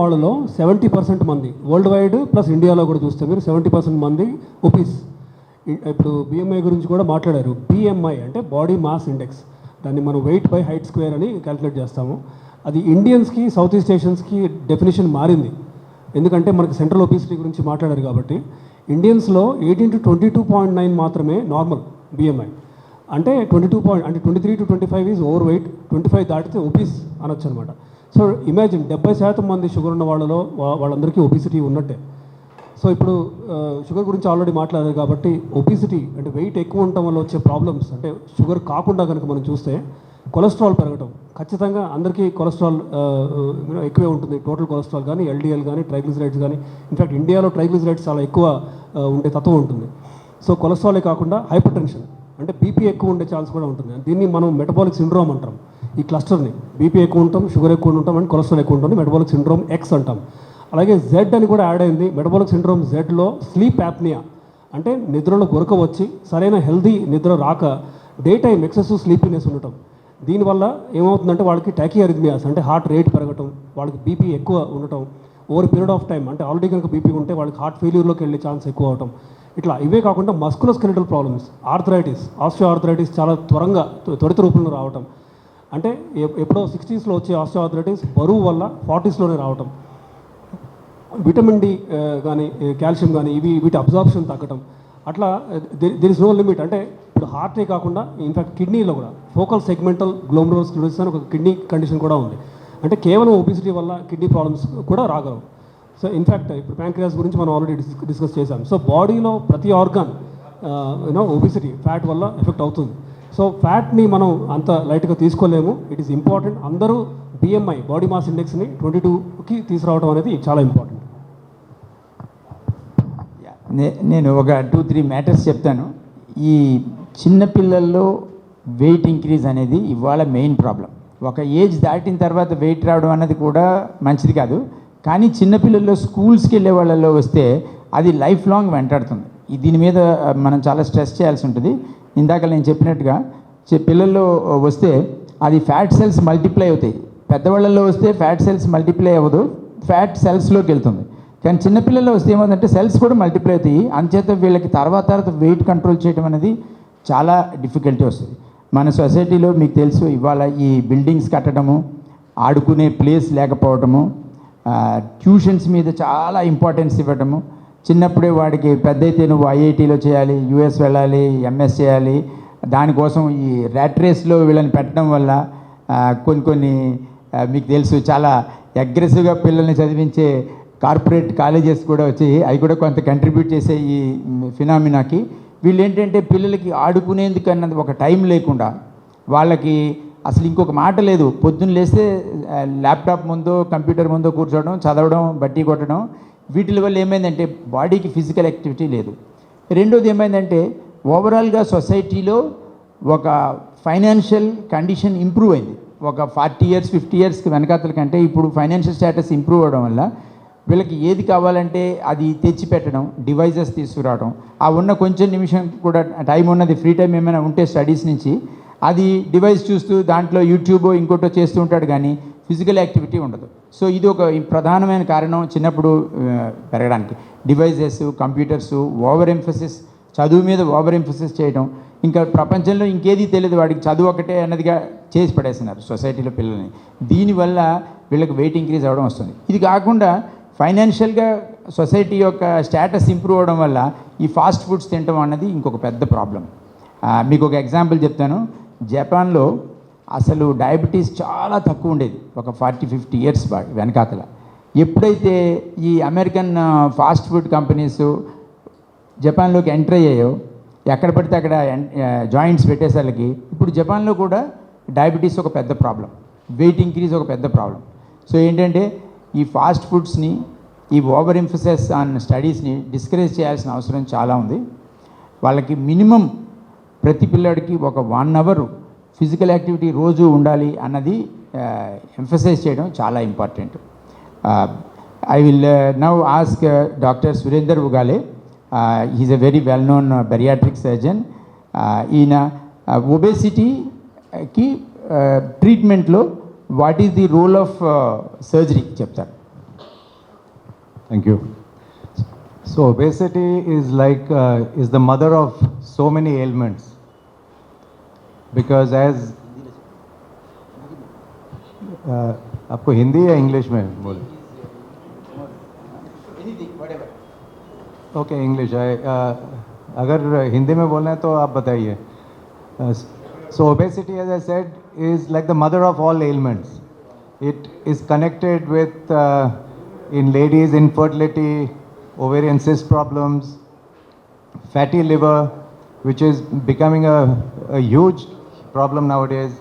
వాళ్ళలో 70% మంది world wide plus ఇండియాలో కూడా చూస్తే మీరు 70% మంది ఒబీస్. ఇప్పుడు బిఎంఐ గురించి కూడా మాట్లాడారు. బిఎంఐ అంటే బాడీ మాస్ ఇండెక్స్, దాన్ని మనం వెయిట్ బై హైట్ స్క్వేర్ అని క్యాలిక్యులేట్ చేస్తాము. అది ఇండియన్స్కి సౌత్ ఈస్ట్ ఏషియన్స్కి డెఫినేషన్ మారింది, ఎందుకంటే మనకి సెంట్రల్ ఒబిసిటీ గురించి మాట్లాడారు కాబట్టి. ఇండియన్స్లో 18 to 22.9 మాత్రమే నార్మల్ బిఎంఐ. అంటే 23 to 25 ఈజ్ ఓవర్ వెయిట్, 25 దాటితే ఒబీస్ అనొచ్చు అనమాట. సో ఇమాజిన్ 70% మంది షుగర్ ఉన్న వాళ్ళలో వాళ్ళందరికీ ఒబిసిటీ ఉన్నట్టే. సో ఇప్పుడు షుగర్ గురించి ఆల్రెడీ మాట్లాడారు కాబట్టి ఒబిసిటీ అంటే వెయిట్ ఎక్కువ ఉండటం వల్ల వచ్చే ప్రాబ్లమ్స్, అంటే షుగర్ కాకుండా కనుక మనం చూస్తే కొలెస్ట్రాల్ పెరగటం. ఖచ్చితంగా అందరికీ కొలెస్ట్రాల్ ఎక్కువే ఉంటుంది, టోటల్ కొలెస్ట్రాల్ కానీ, ఎల్డిఎల్ కానీ, ట్రైగ్లిసరైడ్స్ కానీ. ఇన్ఫ్యాక్ట్ ఇండియాలో ట్రైగ్లిసరైడ్స్ చాలా ఎక్కువ ఉండే తత్వం ఉంటుంది. సో కొలెస్ట్రాలే కాకుండా హైపర్ టెన్షన్ అంటే బీపీ ఎక్కువ ఉండే ఛాన్స్ కూడా ఉంటుంది. దీన్ని మనం మెటబాలిక్ సిండ్రోమ్ అంటాం. ఈ క్లస్టర్ని బీపీ ఎక్కువ ఉంటాం, షుగర్ ఎక్కువ ఉంటాం అండ్ కొలెస్ట్రాల్ ఎక్కువ ఉంటుంది, మెటబాలిక్ సిండ్రోమ్ ఎక్స్ అంటాం. అలాగే జెడ్ అని కూడా యాడ్ అయింది. మెటబాలిక్ సిండ్రోమ్ జెడ్లో స్లీప్ యాప్నియా అంటే నిద్రలో గురక వచ్చి సరైన హెల్దీ నిద్ర రాక డే టైం ఎక్సెసివ్ స్లీపీనెస్ ఉండటం. దీనివల్ల ఏమవుతుందంటే వాళ్ళకి టాకియారిథమియాస్ అంటే హార్ట్ రేట్ పెరగటం, వాళ్ళకి బీపీ ఎక్కువ ఉండటం, ఓవర్ పీరియడ్ ఆఫ్ టైం అంటే ఆల్రెడీ కనుక బీపీ ఉంటే వాళ్ళకి హార్ట్ ఫెయిల్యూర్లోకి వెళ్ళే ఛాన్స్ ఎక్కువ అవటం. ఇట్లా ఇవే కాకుండా musculoskeletal problems, arthritis, osteo arthritis చాలా త్వరిత రూపంలో రావటం. అంటే ఎప్పుడో 60s వచ్చే ఆస్టియో ఆర్థరైటిస్ బరువు వల్ల 40s రావటం. విటమిన్ డి కానీ, కాల్షియం కానీ వీటి అబ్జార్ప్షన్ తగ్గటం. అట్లా దిర్ ఇస్ నో లిమిట్. అంటే ఇప్పుడు హార్టే కాకుండా ఇన్ఫ్యాక్ట్ కిడ్నీలో కూడా ఫోకల్ సెగ్మెంటల్ గ్లోమరులోస్క్లెరోసిస్ అని ఒక కిడ్నీ కండిషన్ కూడా ఉంది. అంటే కేవలం ఒబిసిటీ వల్ల కిడ్నీ ప్రాబ్లమ్స్ కూడా రాగలవు. సో ఇన్ఫ్యాక్ట్ ఇప్పుడు ప్యాంక్రియాస్ గురించి మనం ఆల్రెడీ డిస్కస్ చేశాం. సో బాడీలో ప్రతి ఆర్గాన్ ఒబిసిటీ ఫ్యాట్ వల్ల ఎఫెక్ట్ అవుతుంది. సో ఫ్యాట్ని మనం అంత లైట్గా తీసుకోలేము. It is important. అందరూ బిఎంఐ బాడీ మాస్ ఇండెక్స్ని 22కి తీసుకురావడం అనేది చాలా ఇంపార్టెంట్. నేను ఒక 2-3 మ్యాటర్స్ చెప్తాను. ఈ చిన్నపిల్లల్లో వెయిట్ ఇంక్రీజ్ అనేది ఇవాళ మెయిన్ ప్రాబ్లం. ఒక ఏజ్ దాటిన తర్వాత వెయిట్ రావడం అన్నది కూడా మంచిది కాదు. కానీ చిన్నపిల్లల్లో స్కూల్స్కి వెళ్ళే వాళ్ళల్లో వస్తే అది లైఫ్ లాంగ్ వెంటాడుతుంది. దీని మీద మనం చాలా స్ట్రెస్ చేయాల్సి ఉంటుంది. ఇందాక నేను చెప్పినట్టుగా పిల్లల్లో వస్తే అది ఫ్యాట్ సెల్స్ మల్టిప్లై అవుతాయి. పెద్దవాళ్ళల్లో వస్తే ఫ్యాట్ సెల్స్ మల్టిప్లై అవ్వదు, ఫ్యాట్ సెల్స్లోకి వెళ్తుంది. కానీ చిన్నపిల్లల్లో వస్తే ఏమవుతుందంటే సెల్స్ కూడా మల్టిప్లై అవుతాయి. అంచేత వీళ్ళకి తర్వాత వెయిట్ కంట్రోల్ చేయడం అనేది చాలా డిఫికల్టీ వస్తుంది. మన సొసైటీలో మీకు తెలుసు ఇవాళ ఈ బిల్డింగ్స్ కట్టడము, ఆడుకునే ప్లేస్ లేకపోవటము, ట్యూషన్స్ మీద చాలా ఇంపార్టెన్స్ ఇవ్వటము, చిన్నప్పుడే వాడికి పెద్ద అయితే నువ్వు ఐఐటీలో చేయాలి, యూఎస్ వెళ్ళాలి, ఎంఎస్ చేయాలి, దానికోసం ఈ ర్యాట్ రేస్లో వీళ్ళని పెట్టడం వల్ల కొన్ని మీకు తెలుసు చాలా అగ్రెసివ్గా పిల్లల్ని చదివించే కార్పొరేట్ కాలేజెస్ కూడా వచ్చి అవి కూడా కొంత కంట్రిబ్యూట్ చేసే ఈ ఫినామినాకి. వీళ్ళు ఏంటంటే పిల్లలకి ఆడుకునేందుకు అన్నది ఒక టైం లేకుండా వాళ్ళకి అసలు ఇంకొక మాట లేదు. పొద్దున్న లేస్తే ల్యాప్టాప్ ముందో కంప్యూటర్ ముందో కూర్చోవడం, చదవడం, బట్టి కొట్టడం, వీటి వల్ల ఏమైందంటే బాడీకి ఫిజికల్ యాక్టివిటీ లేదు. రెండోది ఏమైందంటే ఓవరాల్గా సొసైటీలో ఒక ఫైనాన్షియల్ కండిషన్ ఇంప్రూవ్ అయింది. ఒక 40 years 50 years వెనకాతల కంటే ఇప్పుడు ఫైనాన్షియల్ స్టేటస్ ఇంప్రూవ్ అవ్వడం వల్ల వీళ్ళకి ఏది కావాలంటే అది తెచ్చి పెట్టడం, డివైజెస్ తీసుకురావడం, ఆ ఉన్న కొంచెం నిమిషం కూడా టైం ఉన్నది, ఫ్రీ టైం ఏమైనా ఉంటే స్టడీస్ నుంచి అది డివైస్ చూస్తూ దాంట్లో యూట్యూబ్ ఇంకోటో చేస్తూ ఉంటాడు, కానీ ఫిజికల్ యాక్టివిటీ ఉండదు. సో ఇది ఒక ప్రధానమైన కారణం చిన్నప్పుడు పెరగడానికి. డివైజెస్, కంప్యూటర్స్, ఓవర్ ఎంఫసిస్, చదువు మీద ఓవర్ ఎంఫసిస్ చేయడం, ఇంకా ప్రపంచంలో ఇంకేది తెలియదు వాడికి, చదువు ఒకటే అన్నదిగా చేసి పడేస్తున్నారు సొసైటీలో పిల్లల్ని. దీనివల్ల వీళ్ళకి వెయిట్ ఇంక్రీజ్ అవ్వడం వస్తుంది. ఇది కాకుండా ఫైనాన్షియల్గా సొసైటీ యొక్క స్టేటస్ ఇంప్రూవ్ అవ్వడం వల్ల ఈ ఫాస్ట్ ఫుడ్స్ తినడం అన్నది ఇంకొక పెద్ద ప్రాబ్లం. మీకు ఒక ఎగ్జాంపుల్ చెప్తాను. జపాన్లో అసలు డయాబెటీస్ చాలా తక్కువ ఉండేది ఒక 40-50 years వెనకాతల. ఎప్పుడైతే ఈ అమెరికన్ ఫాస్ట్ ఫుడ్ కంపెనీస్ జపాన్లోకి ఎంటర్ అయ్యాయో, ఎక్కడ పడితే అక్కడ జాయింట్స్ పెట్టేసరికి ఇప్పుడు జపాన్లో కూడా డయాబెటీస్ ఒక పెద్ద ప్రాబ్లం, వెయిట్ ఇంక్రీజ్ ఒక పెద్ద ప్రాబ్లం. సో ఏంటంటే ఈ ఫాస్ట్ ఫుడ్స్ని, ఈ ఓవర్ ఎంఫసిస్ ఆన్ స్టడీస్ని డిస్కరేజ్ చేయాల్సిన అవసరం చాలా ఉంది. వాళ్ళకి మినిమం ప్రతి పిల్లాడికి ఒక 1 hour ఫిజికల్ యాక్టివిటీ రోజు ఉండాలి అన్నది ఎంఫసైజ్ చేయడం చాలా important. I will now ask doctor Surender Ugale. He is a very well known bariatric surgeon. ఈయన ఒబేసిటీకి ట్రీట్మెంట్లో what is the role of surgery చెప్తారు. Thank you. So obesity is like is the mother of so many ailments, because as आपको हिंदी या English में बोले? Okay, English है। अगर हिंदी में बोलना है तो आप बताइए। So obesity, as I said, is like the mother of all ailments. It is connected with in ladies infertility, ovarian cyst problems, fatty liver, which is becoming a huge problem nowadays,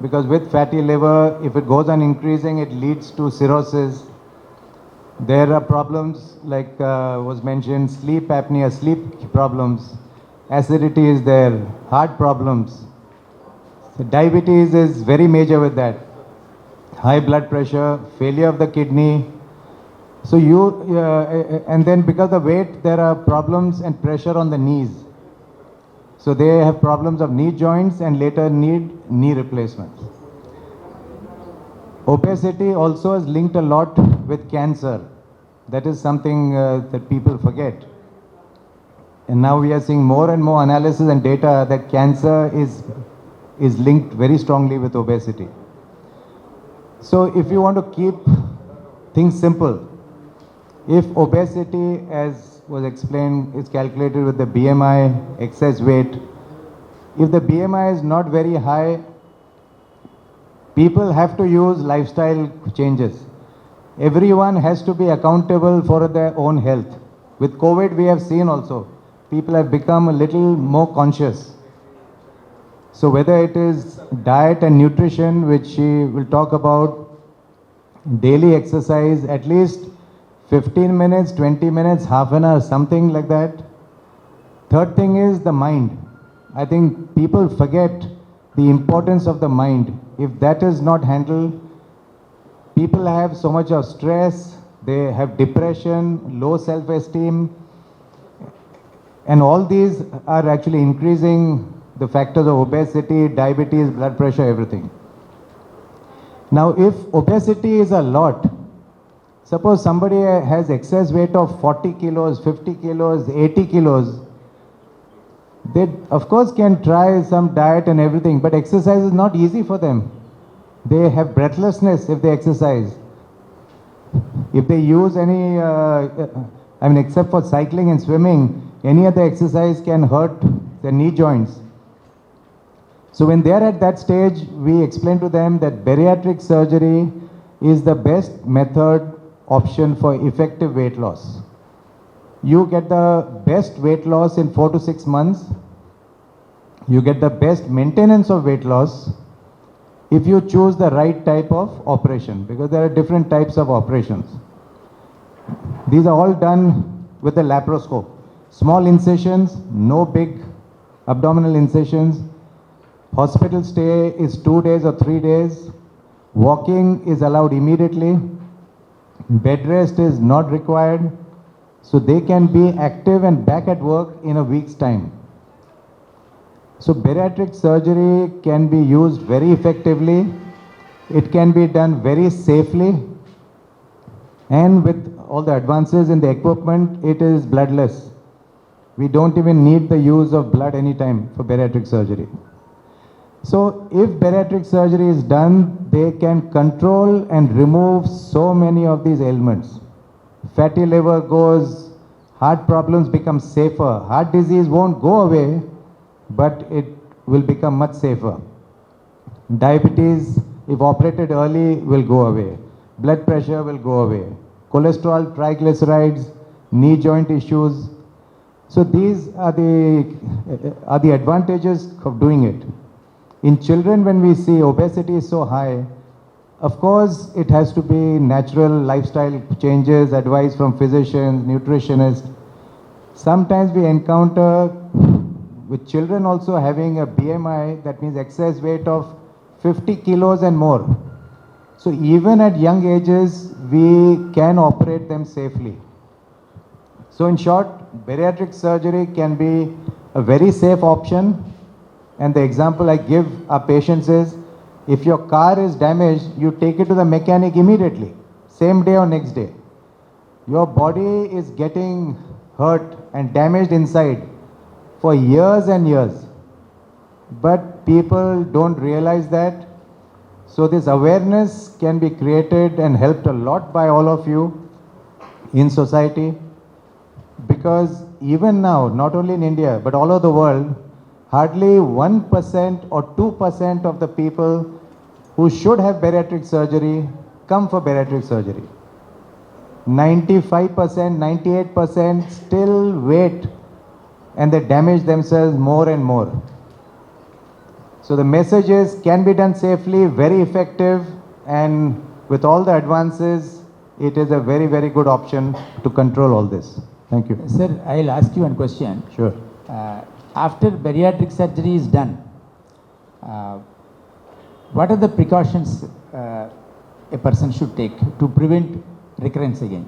because with fatty liver, if it goes on increasing, it leads to cirrhosis. There are problems like was mentioned, sleep apnea, sleep problems, acidity is there, heart problems. So diabetes is very major with that. High blood pressure, failure of the kidney. So and then because of weight, there are problems and pressure on the knees. So they have problems of knee joints and later need knee replacements. Obesity also is linked a lot with cancer. That is something that people forget. And now we are seeing more and more analysis and data that cancer is linked very strongly with obesity. So if you want to keep things simple, if obesity, as was explained, is calculated with the BMI, excess weight, if the BMI is not very high, people have to use lifestyle changes. Everyone has to be accountable for their own health. With COVID, we have seen also, people have become a little more conscious. So whether it is diet and nutrition, which she will talk about, daily exercise, at least 15 minutes, 20 minutes, half an hour, something like that. Third thing is the mind. I think people forget the importance of the mind. If that is not handled, people have so much of stress, they have depression, low self-esteem, and all these are actually increasing the factors of obesity, diabetes, blood pressure, everything. Now, if obesity is a lot, suppose somebody has excess weight of 40 kilos, 50 kilos, 80 kilos, they of course can try some diet and everything, but exercise is not easy for them. They have breathlessness if they exercise. If they use any, except for cycling and swimming, any other exercise can hurt their knee joints. So when they are at that stage, we explain to them that bariatric surgery is the best method option for effective weight loss. You get the best weight loss in 4 to 6 months. You get the best maintenance of weight loss if you choose the right type of operation, because there are different types of operations. These are all done with a laparoscope. Small incisions, no big abdominal incisions. Hospital stay is 2 days or 3 days. Walking is allowed immediately. Bed rest is not required. So they can be active and back at work in a week's time. So bariatric surgery can be used very effectively. It can be done very safely. And with all the advances in the equipment, it is bloodless. We don't even need the use of blood anytime for bariatric surgery. So if bariatric surgery is done, they can control and remove so many of these ailments. Fatty liver goes, heart problems become safer. Heart disease won't go away, but it will become much safer. Diabetes, if operated early, will go away. Blood pressure will go away. Cholesterol, triglycerides, knee joint issues. So these are the advantages of doing it. In children, when we see obesity is so high, of course, it has to be natural lifestyle changes, advice from physicians, nutritionists. Sometimes we encounter with children also having a BMI, that means excess weight of 50 kilos and more. So even at young ages, we can operate them safely. So in short, bariatric surgery can be a very safe option. And the example I give our patients is, if your car is damaged, you take it to the mechanic immediately, same day or next day. your body is getting hurt and damaged inside for years and years. But people don't realize that. So this awareness can be created and helped a lot by all of you in society. Because even now, not only in India, but all over the world, hardly 1% or 2% of the people who should have bariatric surgery come for bariatric surgery. 95%, 98% still wait and they damage themselves more and more. So the message is, can be done safely, very effective, and with all the advances, it is a very, very good option to control all this. Thank you. Sir, I'll ask you one question. Sure. After bariatric surgery is done, what are the precautions a person should take to prevent recurrence again?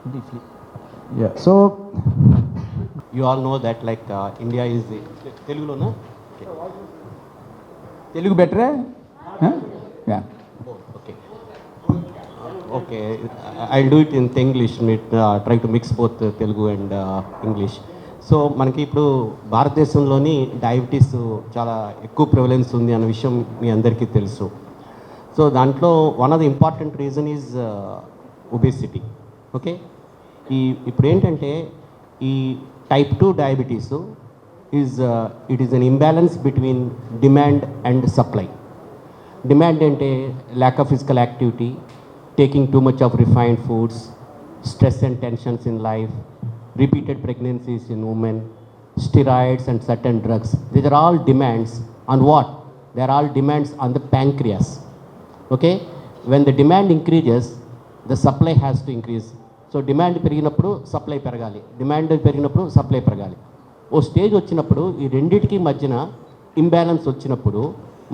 Briefly. Yeah. So You all know that India is Telugu no? Telugu better? Huh? Yeah. Okay. Okay. I'll do it in English. Try to mix both Telugu and English. So మనకి ఇప్పుడు భారతదేశంలోని diabetes చాలా ఎక్కువ prevalence ఉంది అన్న విషయం మీ అందరికీ తెలుసు. సో దాంట్లో one of the important reason is obesity. Okay, ఇప్పుడు ఏంటంటే ఈ type 2 diabetes it is an imbalance between demand and supply. Demand అంటే lack of physical activity, taking too much of refined foods, stress and tensions in life, repeated pregnancies in women, steroids and certain drugs. These are all demands on what? They are all demands on the pancreas. Okay? When the demand increases, the supply has to increase. So demand పెరిగినప్పుడు supply పెరగాలి, demand పెరిగినప్పుడు supply పెరగాలి. ఓ stage వచ్చినప్పుడు ఈ రెండింటికి మధ్యన imbalance వచ్చినప్పుడు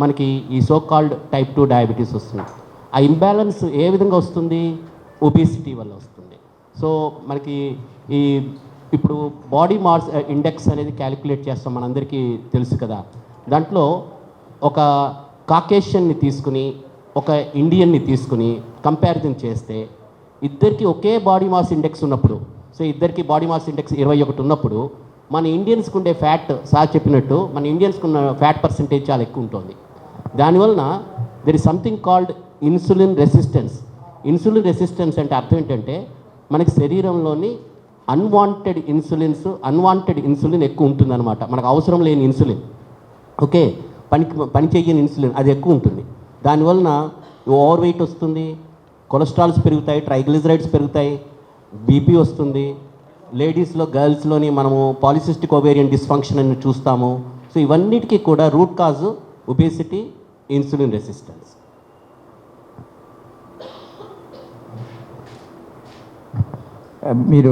మనకి ఈ సో కాల్డ్ టైప్ 2 డయాబెటీస్ వస్తుంది. ఆ ఇంబ్యాలెన్స్ ఏ విధంగా వస్తుంది? ఒబేసిటీ వల్ల వస్తుంది. సో మనకి ఇప్పుడు బాడీ మాస్ ఇండెక్స్ అనేది క్యాలిక్యులేట్ చేస్తాం, మనందరికీ తెలుసు కదా. దాంట్లో ఒక కాకేషియన్ని తీసుకుని ఒక ఇండియన్ని తీసుకుని కంపారిజన్ చేస్తే ఇద్దరికి ఒకే బాడీ మాస్ ఇండెక్స్ ఉన్నప్పుడు, సో ఇద్దరికి బాడీ మాస్ ఇండెక్స్ 21 ఉన్నప్పుడు మన ఇండియన్స్కి ఉండే ఫ్యాట్, సార్ చెప్పినట్టు మన ఇండియన్స్కి ఉన్న ఫ్యాట్ పర్సంటేజ్ చాలా ఎక్కువ ఉంటుంది. దానివలన there is something called insulin resistance. Insulin resistance అంటే అర్థం ఏంటంటే మనకి శరీరంలోని అన్వాంటెడ్ ఇన్సులిన్ ఎక్కువ ఉంటుందన్నమాట. మనకు అవసరం లేని ఇన్సులిన్, ఓకే, పని చేయని ఇన్సులిన్ అది ఎక్కువ ఉంటుంది. దానివలన ఓవర్ వెయిట్ వస్తుంది, కొలెస్ట్రాల్స్ పెరుగుతాయి, ట్రైగ్లిజరైడ్స్ పెరుగుతాయి, బీపీ వస్తుంది. లేడీస్లో గర్ల్స్లోని మనము పాలిసిస్టిక్ ఓవేరియన్ డిస్ఫంక్షన్ అని చూస్తాము. సో ఇవన్నిటికీ కూడా root cause obesity, insulin resistance. మీరు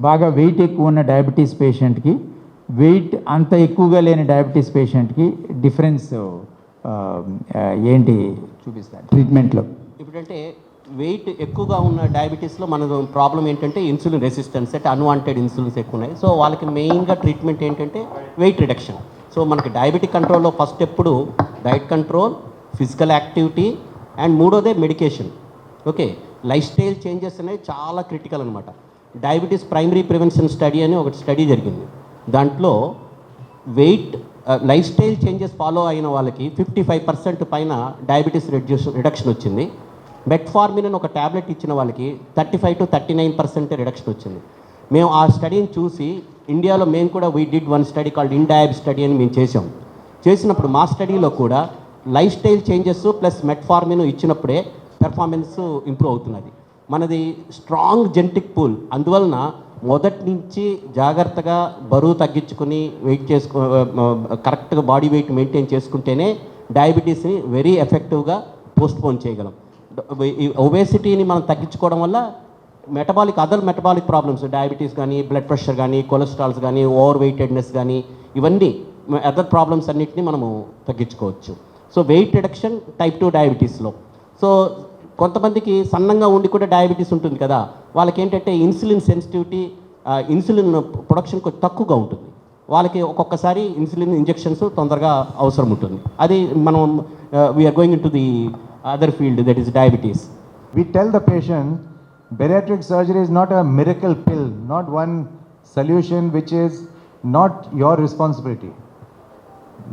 బాగా వెయిట్ ఎక్కువ ఉన్న డయాబెటీస్ పేషెంట్కి, వెయిట్ అంత ఎక్కువగా లేని డయాబెటీస్ పేషెంట్కి డిఫరెన్స్ ఏంటి చూపిస్తారు ట్రీట్మెంట్లో? ఇప్పుడంటే వెయిట్ ఎక్కువగా ఉన్న డయాబెటీస్లో మన ప్రాబ్లం ఏంటంటే ఇన్సులిన్ రెసిస్టెన్స్, అంటే అన్వాంటెడ్ ఇన్సులిన్స్ ఎక్కువ ఉన్నాయి. సో వాళ్ళకి మెయిన్గా ట్రీట్మెంట్ ఏంటంటే వెయిట్ రిడక్షన్. సో మనకి డయాబెటిక్ కంట్రోల్లో ఫస్ట్ ఎప్పుడు diet control, physical activity and మూడోదే medication. Okay, lifestyle changes అనేవి చాలా క్రిటికల్ అనమాట. డయాబెటీస్ ప్రైమరీ ప్రివెన్షన్ స్టడీ అని ఒక స్టడీ జరిగింది. దాంట్లో లైఫ్ స్టైల్ చేంజెస్ ఫాలో అయిన వాళ్ళకి 55% పైన డయాబెటీస్ రిడక్షన్ వచ్చింది. మెట్ఫార్మిన్ అని ఒక ట్యాబ్లెట్ ఇచ్చిన వాళ్ళకి 35 to 39% రిడక్షన్ వచ్చింది. మేము ఆ స్టడీని చూసి ఇండియాలో మేము కూడా we did one study called INDIAB study అని మేము చేసినప్పుడు మా స్టడీలో కూడా lifestyle changes plus metformin ఇచ్చినప్పుడే పెర్ఫార్మెన్స్ ఇంప్రూవ్ అవుతున్నది. మనది స్ట్రాంగ్ జెనెటిక్ పూల్, అందువలన మొదటి నుంచి జాగ్రత్తగా బరువు తగ్గించుకొని కరెక్ట్గా బాడీ వెయిట్ మెయింటైన్ చేసుకుంటేనే డయాబెటీస్ని వెరీ ఎఫెక్టివ్గా పోస్ట్పోన్ చేయగలం. ఈ ఒబేసిటీని మనం తగ్గించుకోవడం వల్ల అదర్ మెటబాలిక్ ప్రాబ్లమ్స్, డయాబెటీస్ కానీ, బ్లడ్ ప్రెషర్ కానీ, కొలెస్ట్రాల్స్ కానీ, ఓవర్ వెయిటెడ్నెస్ కానీ, ఇవన్నీ అదర్ ప్రాబ్లమ్స్ అన్నిటిని మనము తగ్గించుకోవచ్చు. సో వెయిట్ రిడక్షన్ టైప్ 2 డయాబెటీస్లో. సో కొంతమందికి సన్నంగా ఉండి కూడా డయాబెటీస్ ఉంటుంది కదా, వాళ్ళకి ఏంటంటే ఇన్సులిన్ సెన్సిటివిటీ, ఇన్సులిన్ ప్రొడక్షన్ కొంచెం తక్కువగా ఉంటుంది. వాళ్ళకి ఒక్కొక్కసారి ఇన్సులిన్ ఇంజెక్షన్స్ తొందరగా అవసరం ఉంటుంది. అది మనం we are going into the other field, that is diabetes. we tell the patient Bariatric surgery is not a miracle pill, not one solution which is not your responsibility.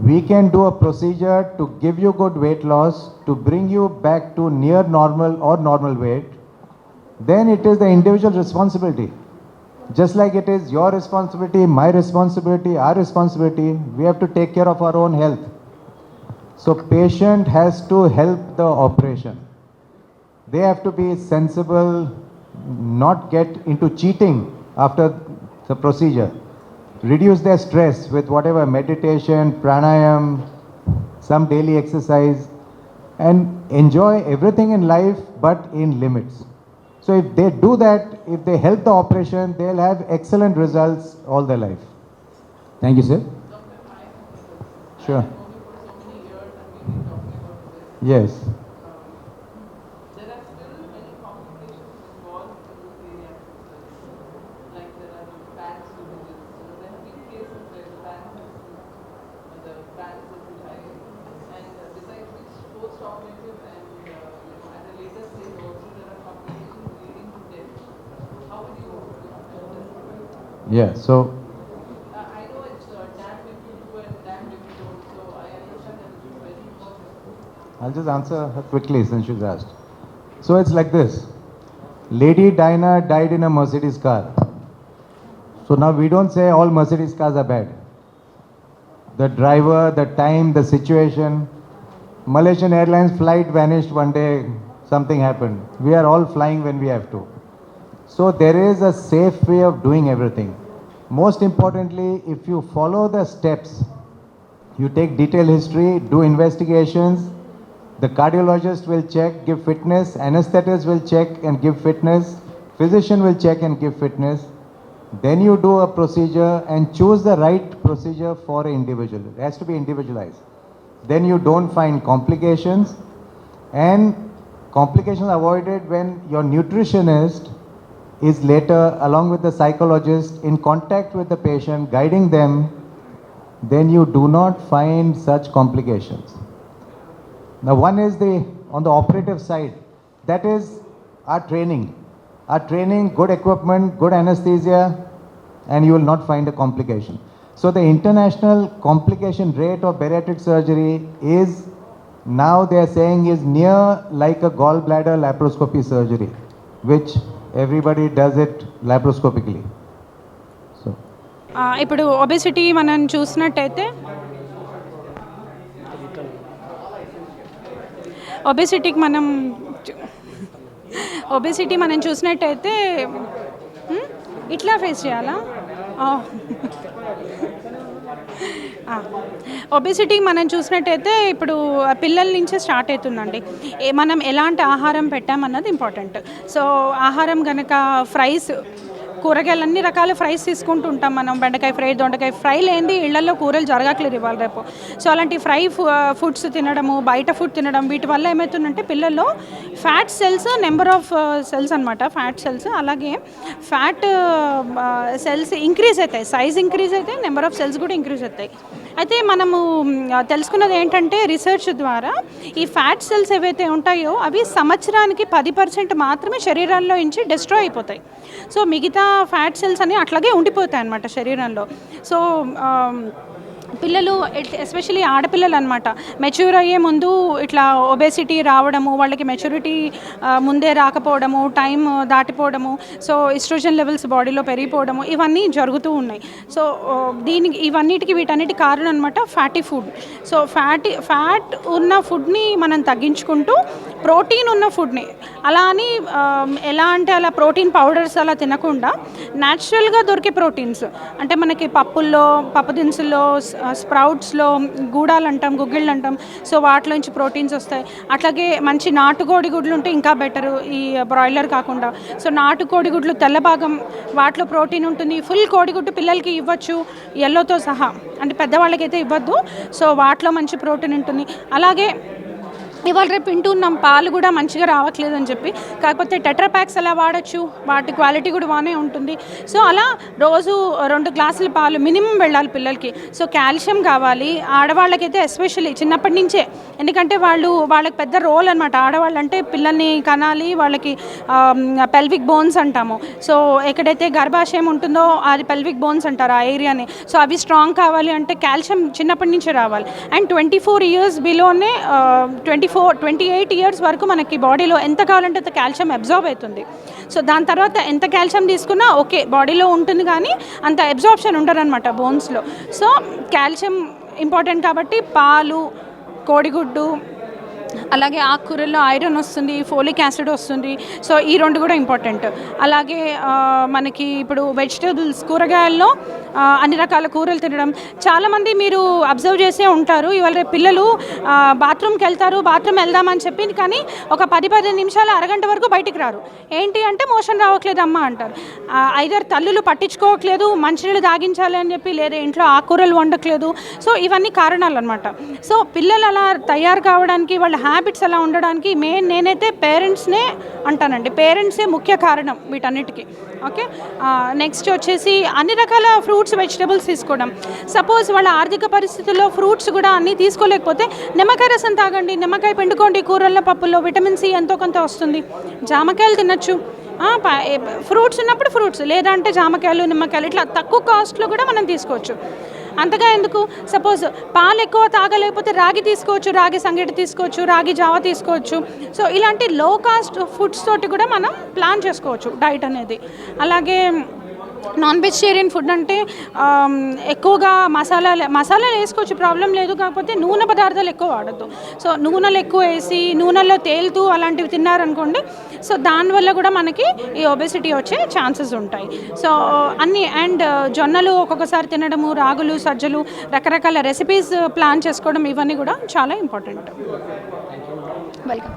We can do a procedure to give you good weight loss, to bring you back to near normal or normal weight. Then it is the individual responsibility. Just like it is your responsibility, my responsibility, our responsibility, we have to take care of our own health. So patient has to help the operation. They have to be sensible, not get into cheating after the procedure. Reduce their stress with whatever meditation, pranayam, some daily exercise, and enjoy everything in life but in limits. So if they do that, if they help the operation, they'll have excellent results all their life. Thank you, sir. Sure. Yes. There are still many complications involved in this area, like there are bad images. So there have been cases where the band is high, and besides which post-operative and at a later stage also there are complications leading to death. How would you look at this? Yeah. So I know it's damned if you do and damned if you don't. So I understand that it's very important. I'll just answer her quickly since she's asked. So it's like this. Lady Diana died in a Mercedes car. So now we don't say all Mercedes cars are bad. The driver, the time, the situation. Malaysian Airlines flight vanished one day, something happened. We are all flying when we have to. So there is a safe way of doing everything. Most importantly, if you follow the steps, you take detailed history, do investigations, the cardiologist will check, give fitness, anesthetist will check and give fitness, physician will check and give fitness. Then you do a procedure and choose the right procedure for an individual. It has to be individualized. Then you don't find complications, and complications avoided when your nutritionist is later, along with the psychologist, in contact with the patient, guiding them. Then you do not find such complications. Now one is on the operative side, that is our training. Our training, good equipment, good anesthesia, and you will not find a complication. So the international complication rate of bariatric surgery is, now they are saying, is near like a gallbladder laparoscopy surgery, which everybody does it laparoscopically. So ఇప్పుడు obesity మనం చూసినట్టయితే obesity మనం చూసినట్టయితే ఇట్లా face చేయాలా obesity మనం చూసినట్టయితే ఇప్పుడు పిల్లల నుంచే స్టార్ట్ అవుతుందండి. మనం ఎలాంటి ఆహారం పెట్టామన్నది ఇంపార్టెంట్. సో ఆహారం కనుక ఫ్రైస్, కూరగాయలు అన్ని రకాల ఫ్రైస్ తీసుకుంటూ ఉంటాం మనం. బెండకాయ ఫ్రై, దొండకాయ ఫ్రై లేనిది ఇళ్లలో కూరలు జరగట్లేదు ఇవాళ రేపు. సో అలాంటి ఫ్రై ఫుడ్స్ తినడము, బయట ఫుడ్ తినడం, వీటి వల్ల ఏమవుతుందంటే పిల్లల్లో fat cells, number of cells అనమాట, ఫ్యాట్ సెల్స్, అలాగే ఫ్యాట్ సెల్స్ ఇంక్రీజ్ అవుతాయి. సైజ్ ఇంక్రీజ్ అవుతాయి, నెంబర్ ఆఫ్ సెల్స్ కూడా ఇంక్రీజ్ అవుతాయి. అయితే మనము తెలుసుకున్నది ఏంటంటే రీసెర్చ్ ద్వారా ఈ ఫ్యాట్ సెల్స్ ఏవైతే ఉంటాయో అవి సంవత్సరానికి 10% మాత్రమే శరీరాల్లో నుంచి డిస్ట్రాయ్ అయిపోతాయి. సో మిగతా ఫ్యాట్ సెల్స్ అన్నీ అట్లాగే ఉండిపోతాయి అన్నమాట శరీరంలో. సో పిల్లలు, ఎస్పెషలీ ఆడపిల్లలు అనమాట, మెచ్యూర్ అయ్యే ముందు ఇట్లా ఒబేసిటీ రావడము, వాళ్ళకి మెచ్యూరిటీ ముందే రాకపోవడము, టైం దాటిపోవడము, సో ఈస్ట్రోజన్ లెవెల్స్ బాడీలో పెరిగిపోవడము, ఇవన్నీ జరుగుతూ ఉన్నాయి. సో వీటన్నిటికి కారణం అనమాట ఫ్యాటీ ఫుడ్. సో ఫ్యాట్ ఉన్న ఫుడ్ని మనం తగ్గించుకుంటూ ప్రోటీన్ ఉన్న ఫుడ్ని, అలా అని ఎలా అంటే అలా ప్రోటీన్ పౌడర్స్ అలా తినకుండా న్యాచురల్గా దొరికే ప్రోటీన్స్, అంటే మనకి పప్పు దినుసుల్లో, స్ప్రౌట్స్లో గూడాలు అంటాం, గుగ్గిళ్ళు అంటాం, సో వాటిలోంచి ప్రోటీన్స్ వస్తాయి. అట్లాగే మంచి నాటుకోడి గుడ్లు ఉంటే ఇంకా బెటరు, ఈ బ్రాయిలర్ కాకుండా. సో నాటుకోడి గుడ్లు తెల్ల భాగం, వాటిలో ప్రోటీన్ ఉంటుంది. ఫుల్ కోడిగుడ్డు పిల్లలకి ఇవ్వచ్చు, ఎల్లోతో సహా, అంటే పెద్దవాళ్ళకైతే ఇవ్వద్దు. సో వాటిలో మంచి ప్రోటీన్ ఉంటుంది. అలాగే ఇవాళ రేపు వింటున్నాం పాలు కూడా మంచిగా రావట్లేదు అని చెప్పి. కాకపోతే టెట్రాప్యాక్స్ అలా వాడచ్చు, వాటి క్వాలిటీ కూడా బాగానే ఉంటుంది. సో అలా రోజు 2 గ్లాసుల పాలు మినిమం వెళ్ళాలి పిల్లలకి. సో కాల్షియం కావాలి ఆడవాళ్ళకైతే ఎస్పెషల్లీ చిన్నప్పటి నుంచే, ఎందుకంటే వాళ్ళకి పెద్ద రోల్ అనమాట. ఆడవాళ్ళు అంటే పిల్లల్ని కనాలి, వాళ్ళకి పెల్విక్ బోన్స్ అంటాము. సో ఎక్కడైతే గర్భాశయం ఉంటుందో అది పెల్విక్ బోన్స్ అంటారు ఆ ఏరియాని. సో అవి స్ట్రాంగ్ కావాలి అంటే కాల్షియం చిన్నప్పటి నుంచే రావాలి. అండ్ 24 ఇయర్స్ బిలోనే 28 ఇయర్స్ వరకు మనకి బాడీలో ఎంత కావాలంటే అంత కాల్షియం అబ్జార్బ్ అవుతుంది. సో దాని తర్వాత ఎంత కాల్షియం తీసుకున్నా ఓకే బాడీలో ఉంటుంది, కానీ అంత అబ్జార్ప్షన్ ఉండరనమాట బోన్స్లో. సో కాల్షియం ఇంపార్టెంట్ కాబట్టి పాలు, కోడిగుడ్డు, అలాగే ఆకుకూరల్లో ఐరన్ వస్తుంది, ఫోలిక్ యాసిడ్ వస్తుంది. సో ఈ 2 కూడా ఇంపార్టెంట్. అలాగే మనకి ఇప్పుడు వెజిటేబుల్స్, కూరగాయల్లో అన్ని రకాల కూరలు తినడం. చాలామంది మీరు అబ్జర్వ్ చేసే ఉంటారు, ఇవాళ రేపు పిల్లలు బాత్రూమ్కి వెళ్దామని చెప్పి కానీ ఒక 10-15 నిమిషాలు అరగంట వరకు బయటికి రారు. ఏంటి అంటే మోషన్ రావట్లేదు అమ్మ అంటారు. ఐదర్ తల్లులు పట్టించుకోవట్లేదు, మంచినీళ్ళు తాగించాలి అని చెప్పి, లేదా ఇంట్లో ఆకుకూరలు వండట్లేదు. సో ఇవన్నీ కారణాలు అనమాట. సో పిల్లలు అలా తయారు కావడానికి, వాళ్ళ హ్యాబిట్స్ అలా ఉండడానికి నేనైతే పేరెంట్స్నే అంటానండి. పేరెంట్సే ముఖ్య కారణం వీటన్నిటికీ. ఓకే, నెక్స్ట్ వచ్చేసి అన్ని రకాల ఫ్రూట్స్, వెజిటబుల్స్ తీసుకోవడం. సపోజ్ వాళ్ళ ఆర్థిక పరిస్థితుల్లో ఫ్రూట్స్ కూడా అన్నీ తీసుకోలేకపోతే నిమ్మకాయ రసం తాగండి, నిమ్మకాయ పిండుకోండి, కూరల్లో పప్పుల్లో విటమిన్ సి ఎంతో కొంత వస్తుంది. జామకాయలు తినచ్చు, ఫ్రూట్స్ ఉన్నప్పుడు ఫ్రూట్స్, లేదంటే జామకాయలు, నిమ్మకాయలు ఇట్లా తక్కువ కాస్ట్లో కూడా మనం తీసుకోవచ్చు. అంతగా ఎందుకు, సపోజ్ పాలు ఎక్కువ తాగలేకపోతే రాగి తీసుకోవచ్చు, రాగి సంగటి తీసుకోవచ్చు, రాగి జావా తీసుకోవచ్చు. సో ఇలాంటి లో కాస్ట్ ఫుడ్స్ తోటి కూడా మనం ప్లాన్ చేసుకోవచ్చు డైట్ అనేది. అలాగే నాన్ వెజిటేరియన్ ఫుడ్ అంటే ఎక్కువగా మసాలాలు వేసుకోవచ్చు, ప్రాబ్లం లేదు. కాకపోతే నూనె పదార్థాలు ఎక్కువ వాడద్దు. సో నూనెలు ఎక్కువ వేసి నూనెలో తేలుతూ అలాంటివి తిన్నారనుకోండి, సో దానివల్ల కూడా మనకి ఈ ఒబెసిటీ వచ్చే ఛాన్సెస్ ఉంటాయి. సో అన్నీ అండ్ జొన్నలు ఒక్కొక్కసారి తినడము, రాగులు, సజ్జలు, రకరకాల రెసిపీస్ ప్లాన్ చేసుకోవడం, ఇవన్నీ కూడా చాలా ఇంపార్టెంట్. వెల్కమ్.